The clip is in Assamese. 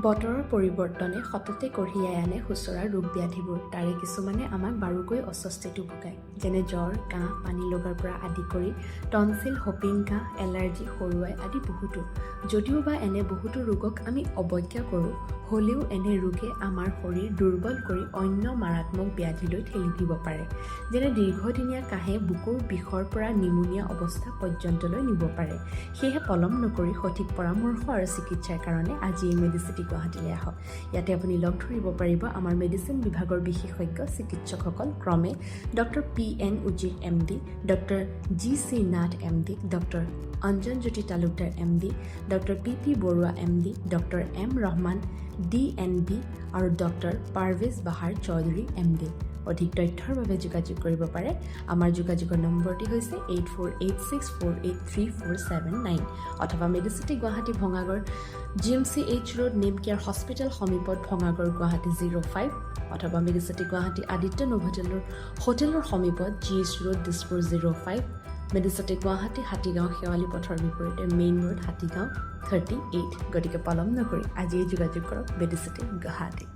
বতৰৰ পৰিৱৰ্তনে সততে কঢ়িয়াই আনে খুচৰা ৰোগ ব্যাধিবোৰ তাৰে কিছুমানে আমাক বাৰুকৈ অস্বস্তিটো ভোগায় যেনে জ্বৰ কাহ পানী লগাৰ পৰা আদি কৰি টনচিল হপিং কাহ এলাৰ্জি সৰুৱাই আদি বহুতো যদিও বা এনে বহুতো ৰোগক আমি অৱজ্ঞা কৰোঁ হ'লেও এনে ৰোগে আমাৰ শৰীৰ দুৰ্বল কৰি অন্য মাৰাত্মক ব্যাধিলৈ ঠেলি দিব পাৰে যেনে দীৰ্ঘদিনীয়া কাহে বুকুৰ বিষৰ পৰা নিমুনীয়া অৱস্থা পৰ্যন্তলৈ নিব পাৰে সেয়েহে পলম নকৰি সঠিক পৰামৰ্শ আৰু চিকিৎসাৰ কাৰণে আজি এই মেডিচিটি গুৱাহাটীলৈ আহক ইয়াতে আপুনি লগ ধৰিব পাৰিব আমাৰ মেডিচিন বিভাগৰ বিশেষজ্ঞ চিকিৎসকসকল ক্ৰমে doctor PN Ujir MD doctor GC Nath MD doctor Anjanjyoti Talukdar MD doctor PP Baruah MD doctor M Rahman DNB আৰু ডক্টৰ পাৰভেজ বাহাৰ চৌধুৰী MD অধিক তথ্যৰ বাবে যোগাযোগ কৰিব পাৰে আমাৰ যোগাযোগৰ নম্বৰটি হৈছে 8486483479 অথবা Medicity Guwahati Bhangagarh GMCH road name care hospital সমীপত ভঙাগড় গুৱাহাটী 05 অথবা মেডিচিটি গুৱাহাটী আদিত্য নোভোটেলৰ হোটেলৰ সমীপত GH road Dispur 05 Medicity Guwahati Hatigaon Sewali পথৰ বিপৰীতে মেইন ৰোড হাতীগাঁও 38 গতিকে পলম নকৰি আজিয়ে যোগাযোগ কৰক মেডিচিটি গুৱাহাটী